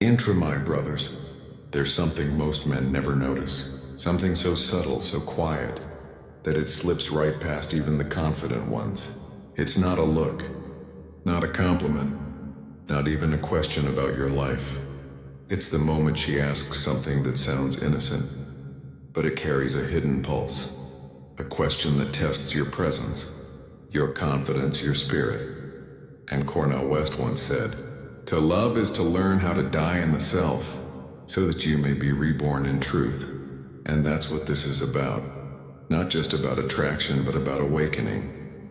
Intra, my brothers, there's something most men never notice. Something so subtle, so quiet, that it slips right past even the confident ones. It's not a look, not a compliment, not even a question about your life. It's the moment she asks something that sounds innocent, but it carries a hidden pulse. A question that tests your presence, your confidence, your spirit. And Cornel West once said, "To love is to learn how to die in the self, so that you may be reborn in truth." And that's what this is about. Not just about attraction, but about awakening.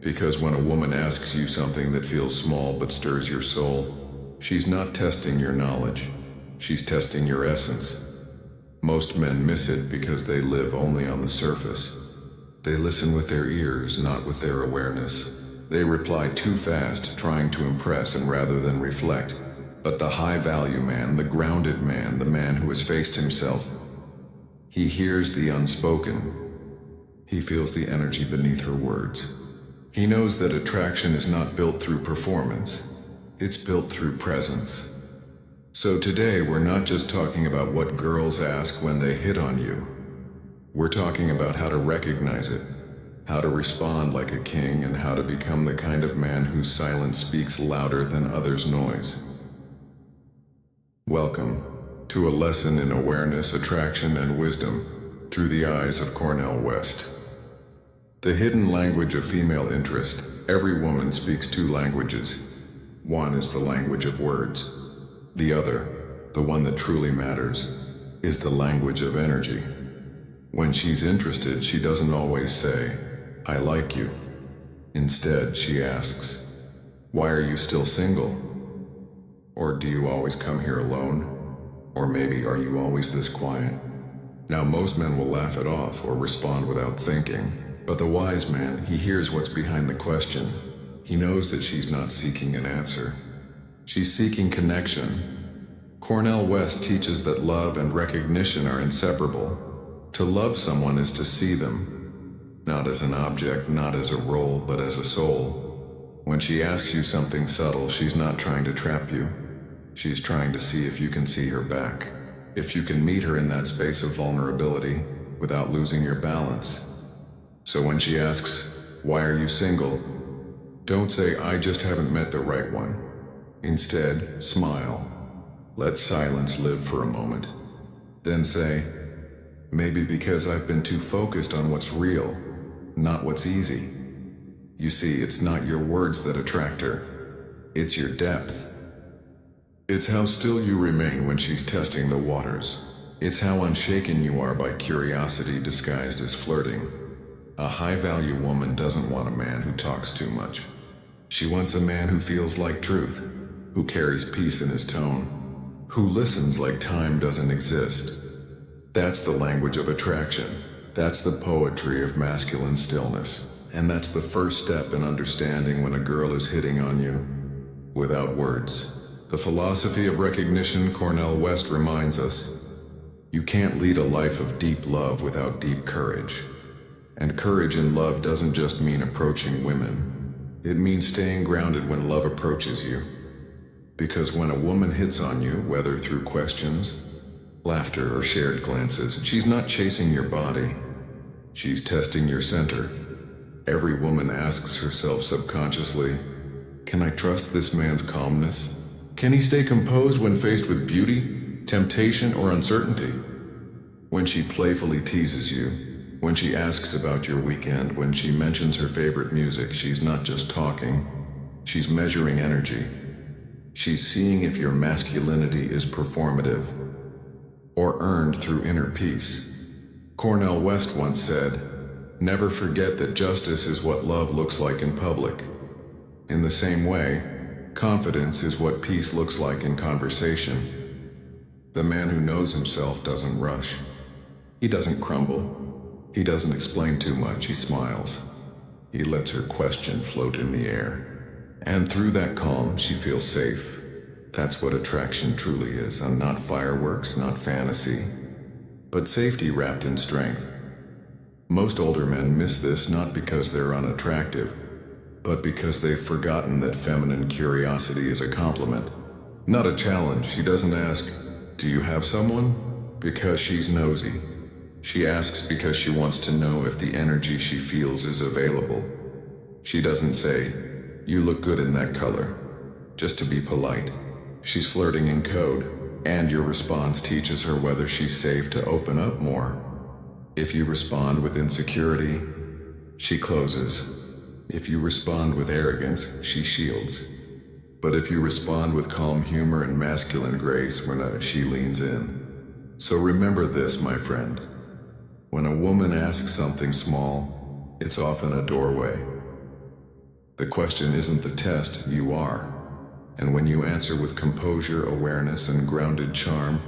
Because when a woman asks you something that feels small but stirs your soul, she's not testing your knowledge. She's testing your essence. Most men miss it because they live only on the surface. They listen with their ears, not with their awareness. They reply too fast, trying to impress and rather than reflect. But the high-value man, the grounded man, the man who has faced himself, he hears the unspoken. He feels the energy beneath her words. He knows that attraction is not built through performance. It's built through presence. So today we're not just talking about what girls ask when they hit on you. We're talking about how to recognize it, how to respond like a king, and how to become the kind of man whose silence speaks louder than others' noise. Welcome to a lesson in awareness, attraction, and wisdom through the eyes of Cornel West. The hidden language of female interest. Every woman speaks two languages. One is the language of words. The other, the one that truly matters, is the language of energy. When she's interested, she doesn't always say, "I like you." Instead, she asks, "Why are you still single?" Or do you always come here alone? Or maybe are you always this quiet? Now most men will laugh it off or respond without thinking, but the wise man, he hears what's behind the question. He knows that she's not seeking an answer. She's seeking connection. Cornel West teaches that love and recognition are inseparable. To love someone is to see them, not as an object, not as a role, but as a soul. When she asks you something subtle, she's not trying to trap you. She's trying to see if you can see her back, if you can meet her in that space of vulnerability without losing your balance. So when she asks, "Why are you single?" don't say, "I just haven't met the right one." Instead, smile. Let silence live for a moment. Then say, "Maybe because I've been too focused on what's real, not what's easy." You see, it's not your words that attract her. It's your depth. It's how still you remain when she's testing the waters. It's how unshaken you are by curiosity disguised as flirting. A high-value woman doesn't want a man who talks too much. She wants a man who feels like truth, who carries peace in his tone, who listens like time doesn't exist. That's the language of attraction. That's the poetry of masculine stillness. And that's the first step in understanding when a girl is hitting on you without words. The philosophy of recognition, Cornel West reminds us, you can't lead a life of deep love without deep courage. And courage in love doesn't just mean approaching women. It means staying grounded when love approaches you. Because when a woman hits on you, whether through questions, laughter, or shared glances, she's not chasing your body. She's testing your center. Every woman asks herself subconsciously, "Can I trust this man's calmness? Can he stay composed when faced with beauty, temptation, or uncertainty?" When she playfully teases you, when she asks about your weekend, when she mentions her favorite music, she's not just talking, she's measuring energy. She's seeing if your masculinity is performative or earned through inner peace. Cornel West once said, "Never forget that justice is what love looks like in public." In the same way, confidence is what peace looks like in conversation. The man who knows himself doesn't rush. He doesn't crumble. He doesn't explain too much. He smiles. He lets her question float in the air. And through that calm, she feels safe. That's what attraction truly is, and not fireworks, not fantasy, but safety wrapped in strength. Most older men miss this not because they're unattractive, but because they've forgotten that feminine curiosity is a compliment, Not a challenge. She doesn't ask, "Do you have someone?" because she's nosy. She asks because she wants to know if the energy she feels is available. She doesn't say, "You look good in that color," just to be polite. She's flirting in code, and your response teaches her whether she's safe to open up more. If you respond with insecurity, she closes. If you respond with arrogance, she shields. But if you respond with calm humor and masculine grace, she leans in. So remember this, my friend. When a woman asks something small, it's often a doorway. The question isn't the test, you are. And when you answer with composure, awareness, and grounded charm,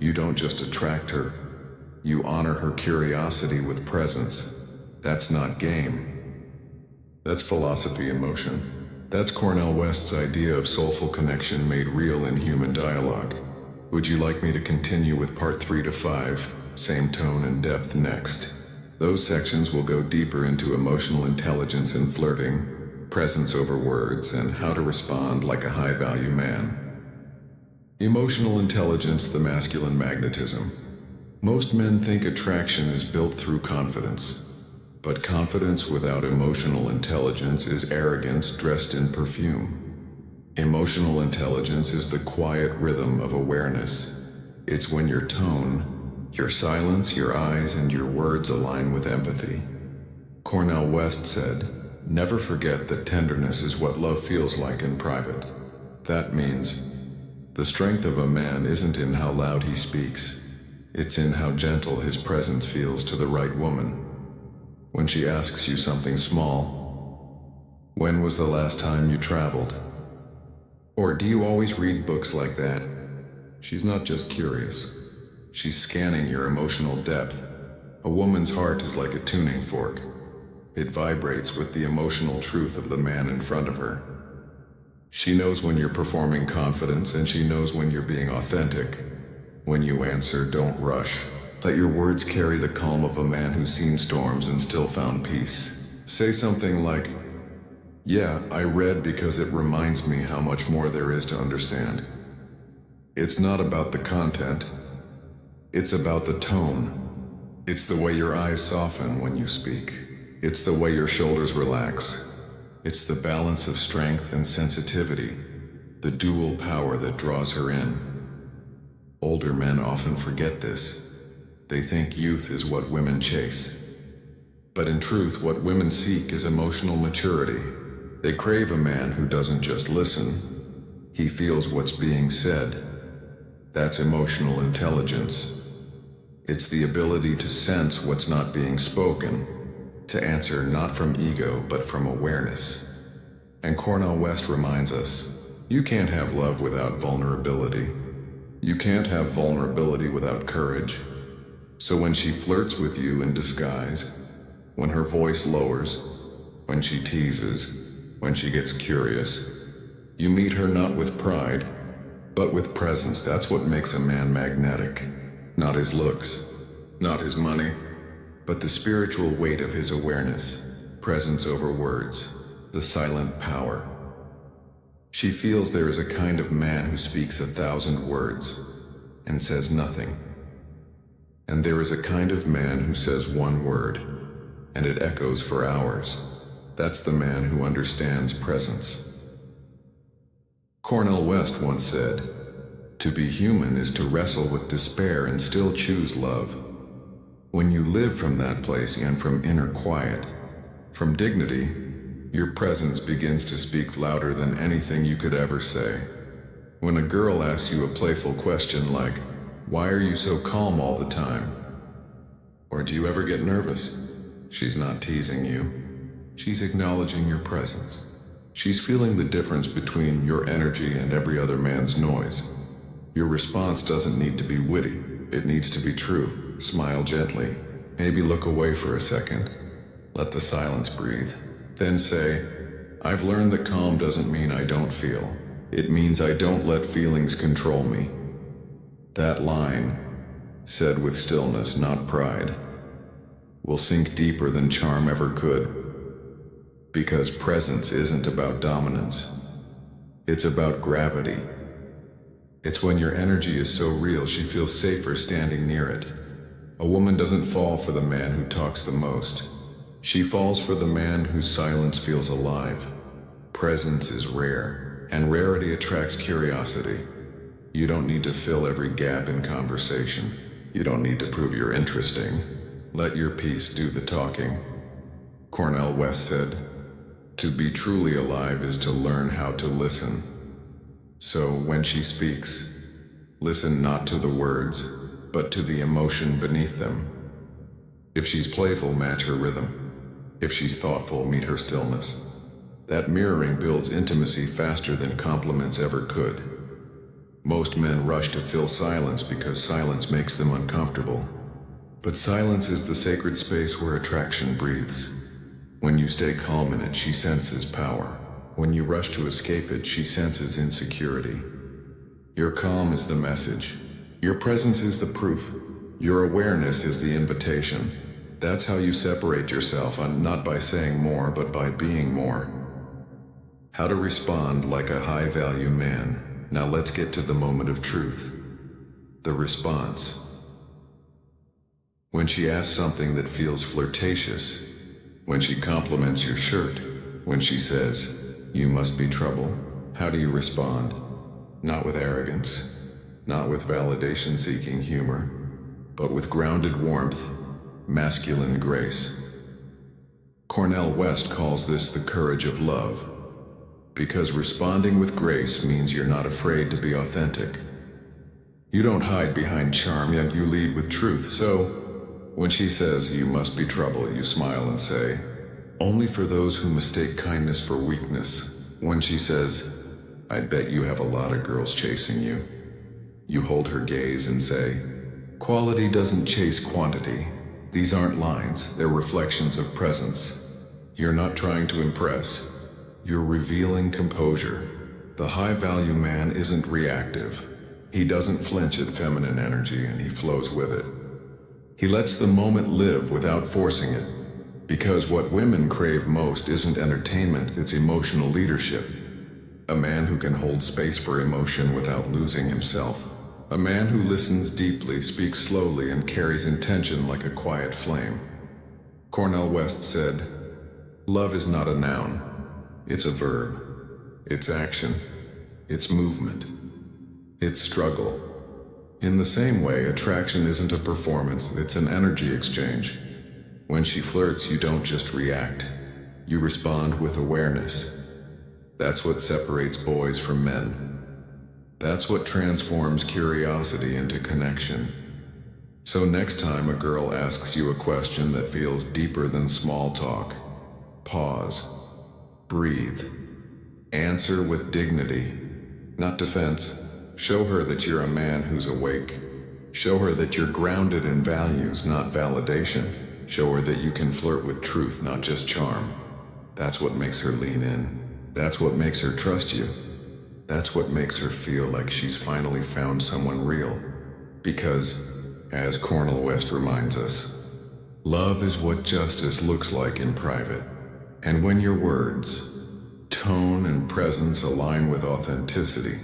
you don't just attract her, you honor her curiosity with presence. That's not game. That's philosophy in motion. That's Cornel West's idea of soulful connection made real in human dialogue. Would you like me to continue with part 3 to 5, same tone and depth next? Those sections will go deeper into emotional intelligence and flirting, presence over words, and how to respond like a high-value man. Emotional intelligence, the masculine magnetism. Most men think attraction is built through confidence. But confidence without emotional intelligence is arrogance dressed in perfume. Emotional intelligence is the quiet rhythm of awareness. It's when your tone, your silence, your eyes, and your words align with empathy. Cornel West said, "Never forget that tenderness is what love feels like in private." That means the strength of a man isn't in how loud he speaks. It's in how gentle his presence feels to the right woman. When she asks you something small, "When was the last time you traveled?" Or, "Do you always read books like that?" She's not just curious. She's scanning your emotional depth. A woman's heart is like a tuning fork. It vibrates with the emotional truth of the man in front of her. She knows when you're performing confidence, and she knows when you're being authentic. When you answer, don't rush. Let your words carry the calm of a man who's seen storms and still found peace. Say something like, "Yeah, I read because it reminds me how much more there is to understand." It's not about the content. It's about the tone. It's the way your eyes soften when you speak. It's the way your shoulders relax. It's the balance of strength and sensitivity, the dual power that draws her in. Older men often forget this. They think youth is what women chase. But in truth, what women seek is emotional maturity. They crave a man who doesn't just listen. He feels what's being said. That's emotional intelligence. It's the ability to sense what's not being spoken, to answer not from ego but from awareness. And Cornel West reminds us, you can't have love without vulnerability. You can't have vulnerability without courage. So when she flirts with you in disguise, when her voice lowers, when she teases, when she gets curious, you meet her not with pride, but with presence. That's what makes a man magnetic. Not his looks, not his money, but the spiritual weight of his awareness, presence over words, the silent power. She feels there is a kind of man who speaks 1,000 words and says nothing. And there is a kind of man who says one word, and it echoes for hours. That's the man who understands presence. Cornel West once said, "To be human is to wrestle with despair and still choose love." When you live from that place and from inner quiet, from dignity, your presence begins to speak louder than anything you could ever say. When a girl asks you a playful question like, "Why are you so calm all the time?" Or, "Do you ever get nervous?" She's not teasing you. She's acknowledging your presence. She's feeling the difference between your energy and every other man's noise. Your response doesn't need to be witty. It needs to be true. Smile gently. Maybe look away for a second. Let the silence breathe. Then say, "I've learned that calm doesn't mean I don't feel. It means I don't let feelings control me." That line, said with stillness, not pride, will sink deeper than charm ever could. Because presence isn't about dominance. It's about gravity. It's when your energy is so real she feels safer standing near it. A woman doesn't fall for the man who talks the most. She falls for the man whose silence feels alive. Presence is rare, and rarity attracts curiosity. You don't need to fill every gap in conversation. You don't need to prove you're interesting. Let your peace do the talking. Cornel West said, "To be truly alive is to learn how to listen." So when she speaks, listen not to the words, but to the emotion beneath them. If she's playful, match her rhythm. If she's thoughtful, meet her stillness. That mirroring builds intimacy faster than compliments ever could. Most men rush to fill silence because silence makes them uncomfortable. But silence is the sacred space where attraction breathes. When you stay calm in it, she senses power. When you rush to escape it, she senses insecurity. Your calm is the message. Your presence is the proof. Your awareness is the invitation. That's how you separate yourself, not by saying more, but by being more. How to respond like a high-value man. Now let's get to the moment of truth. The response. When she asks something that feels flirtatious, when she compliments your shirt, when she says, "You must be trouble," how do you respond? Not with arrogance, not with validation-seeking humor, but with grounded warmth, masculine grace. Cornel West calls this the courage of love, because responding with grace means you're not afraid to be authentic. You don't hide behind charm, yet you lead with truth. So, when she says, "You must be trouble," you smile and say, "Only for those who mistake kindness for weakness." When she says, "I bet you have a lot of girls chasing you," you hold her gaze and say, "Quality doesn't chase quantity." These aren't lines, they're reflections of presence. You're not trying to impress. You're revealing composure. The high-value man isn't reactive. He doesn't flinch at feminine energy, and he flows with it. He lets the moment live without forcing it. Because what women crave most isn't entertainment, it's emotional leadership. A man who can hold space for emotion without losing himself. A man who listens deeply, speaks slowly, and carries intention like a quiet flame. Cornel West said, "Love is not a noun. It's a verb. It's action. It's movement. It's struggle." In the same way, attraction isn't a performance, it's an energy exchange. When she flirts, you don't just react. You respond with awareness. That's what separates boys from men. That's what transforms curiosity into connection. So next time a girl asks you a question that feels deeper than small talk, pause. Breathe. Answer with dignity, not defense. Show her that you're a man who's awake. Show her that you're grounded in values, not validation. Show her that you can flirt with truth, not just charm. That's what makes her lean in. That's what makes her trust you. That's what makes her feel like she's finally found someone real. Because, as Cornel West reminds us, love is what justice looks like in private. And when your words, tone, and presence align with authenticity,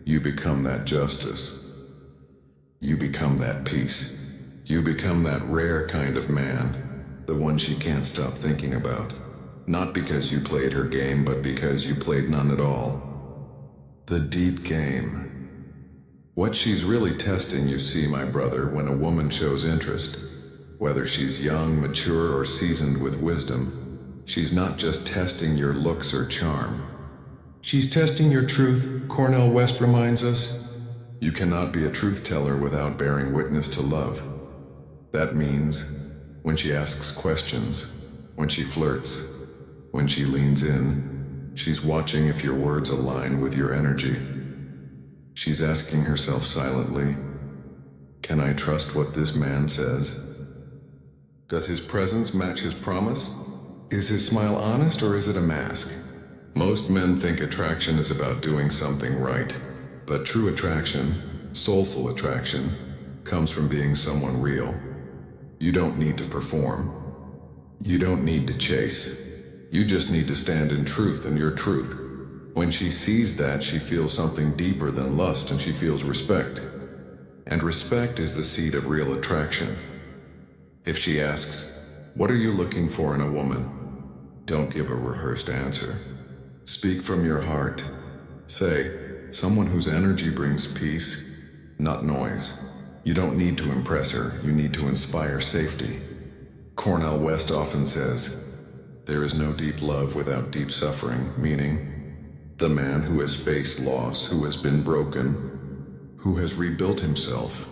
you become that justice. You become that peace. You become that rare kind of man, the one she can't stop thinking about. Not because you played her game, but because you played none at all. The deep game. What she's really testing, you see, my brother, when a woman shows interest, whether she's young, mature, or seasoned with wisdom, she's not just testing your looks or charm. She's testing your truth, Cornel West reminds us. You cannot be a truth teller without bearing witness to love. That means, when she asks questions, when she flirts, when she leans in, she's watching if your words align with your energy. She's asking herself silently, can I trust what this man says? Does his presence match his promise? Is his smile honest, or is it a mask? Most men think attraction is about doing something right, but true attraction, soulful attraction, comes from being someone real. You don't need to perform. You don't need to chase. You just need to stand in truth and your truth. When she sees that, she feels something deeper than lust, and she feels respect. And respect is the seed of real attraction. If she asks, "What are you looking for in a woman?" don't give a rehearsed answer. Speak from your heart. Say, "Someone whose energy brings peace, not noise." You don't need to impress her, you need to inspire safety. Cornel West often says, "There is no deep love without deep suffering," meaning, the man who has faced loss, who has been broken, who has rebuilt himself,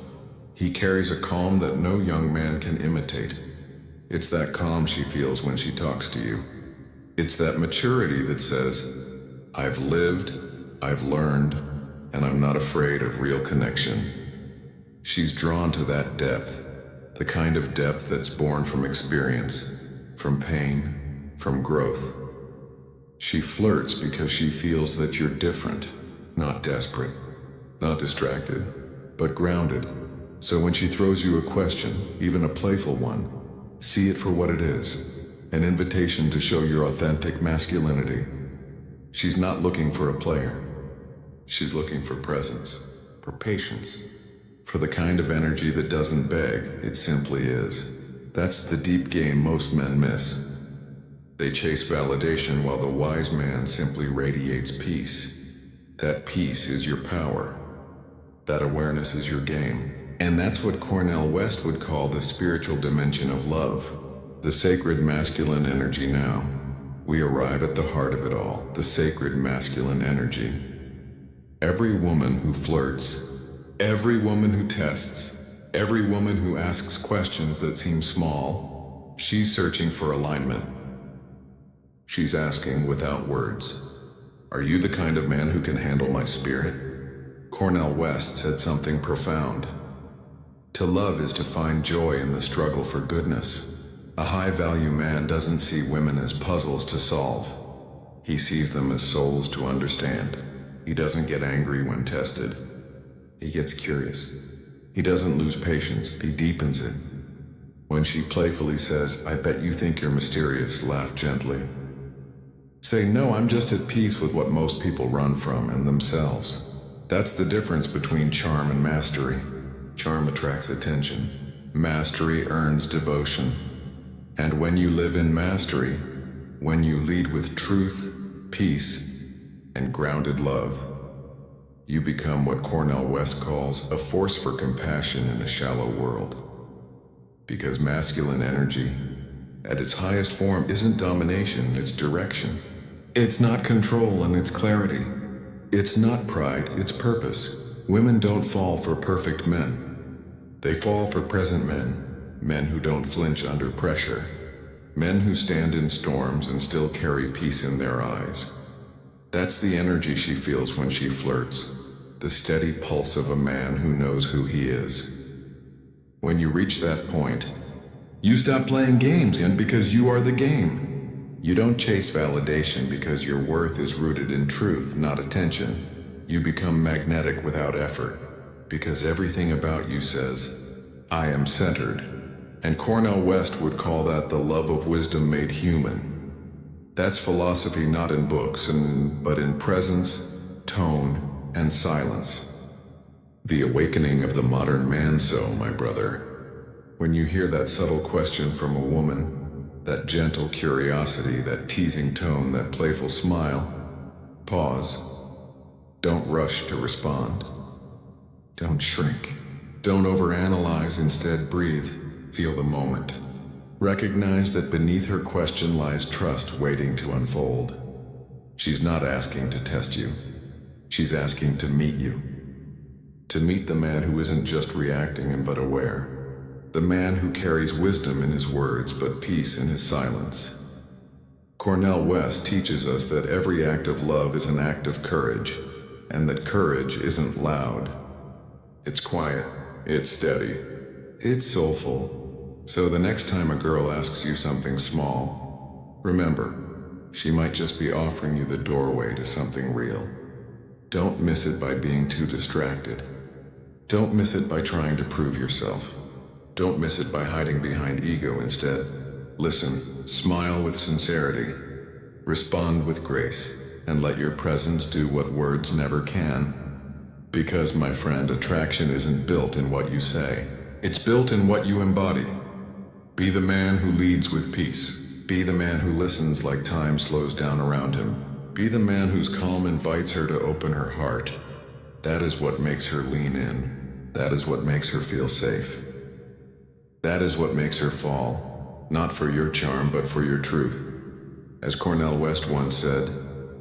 he carries a calm that no young man can imitate. It's that calm she feels when she talks to you. It's that maturity that says, "I've lived, I've learned, and I'm not afraid of real connection." She's drawn to that depth, the kind of depth that's born from experience, from pain, from growth. She flirts because she feels that you're different, not desperate, not distracted, but grounded. So when she throws you a question, even a playful one, see it for what it is, an invitation to show your authentic masculinity. She's not looking for a player. She's looking for presence, for patience, for the kind of energy that doesn't beg, it simply is. That's the deep game most men miss. They chase validation while the wise man simply radiates peace. That peace is your power. That awareness is your game. And that's what Cornel West would call the spiritual dimension of love, the sacred masculine energy. Now, we arrive at the heart of it all, the sacred masculine energy. Every woman who flirts, every woman who tests, every woman who asks questions that seem small, she's searching for alignment. She's asking without words, "Are you the kind of man who can handle my spirit?" Cornel West said something profound. To love is to find joy in the struggle for goodness. A high-value man doesn't see women as puzzles to solve. He sees them as souls to understand. He doesn't get angry when tested. He gets curious. He doesn't lose patience, he deepens it. When she playfully says, "I bet you think you're mysterious," laugh gently. Say, "No, I'm just at peace with what most people run from and themselves." That's the difference between charm and mastery. Charm attracts attention. Mastery earns devotion. And when you live in mastery, when you lead with truth, peace, and grounded love, you become what Cornel West calls a force for compassion in a shallow world. Because masculine energy, at its highest form, isn't domination, it's direction. It's not control, and it's clarity. It's not pride, it's purpose. Women don't fall for perfect men. They fall for present men, men who don't flinch under pressure, men who stand in storms and still carry peace in their eyes. That's the energy she feels when she flirts, the steady pulse of a man who knows who he is. When you reach that point, you stop playing games, and because you are the game. You don't chase validation because your worth is rooted in truth, not attention. You become magnetic without effort, because everything about you says, "I am centered." And Cornel West would call that the love of wisdom made human. That's philosophy not in books, but in presence, tone, and silence. The awakening of the modern man, my brother. When you hear that subtle question from a woman, that gentle curiosity, that teasing tone, that playful smile, pause. Don't rush to respond. Don't shrink. Don't overanalyze, instead breathe. Feel the moment. Recognize that beneath her question lies trust waiting to unfold. She's not asking to test you. She's asking to meet you. To meet the man who isn't just reacting but aware. The man who carries wisdom in his words but peace in his silence. Cornel West teaches us that every act of love is an act of courage, and that courage isn't loud. It's quiet, it's steady, it's soulful. So the next time a girl asks you something small, remember, she might just be offering you the doorway to something real. Don't miss it by being too distracted. Don't miss it by trying to prove yourself. Don't miss it by hiding behind ego. Instead, listen, smile with sincerity, respond with grace, and let your presence do what words never can. Because, my friend, attraction isn't built in what you say. It's built in what you embody. Be the man who leads with peace. Be the man who listens like time slows down around him. Be the man whose calm invites her to open her heart. That is what makes her lean in. That is what makes her feel safe. That is what makes her fall, not for your charm but for your truth. As Cornel West once said,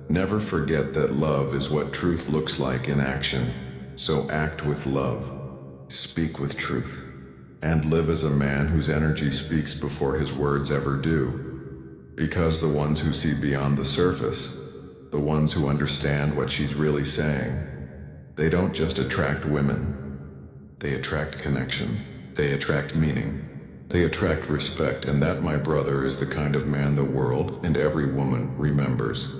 never forget that love is what truth looks like in action. So act with love, speak with truth, and live as a man whose energy speaks before his words ever do. Because the ones who see beyond the surface, the ones who understand what she's really saying, they don't just attract women. They attract connection. They attract meaning. They attract respect, and that, my brother, is the kind of man the world and every woman remembers.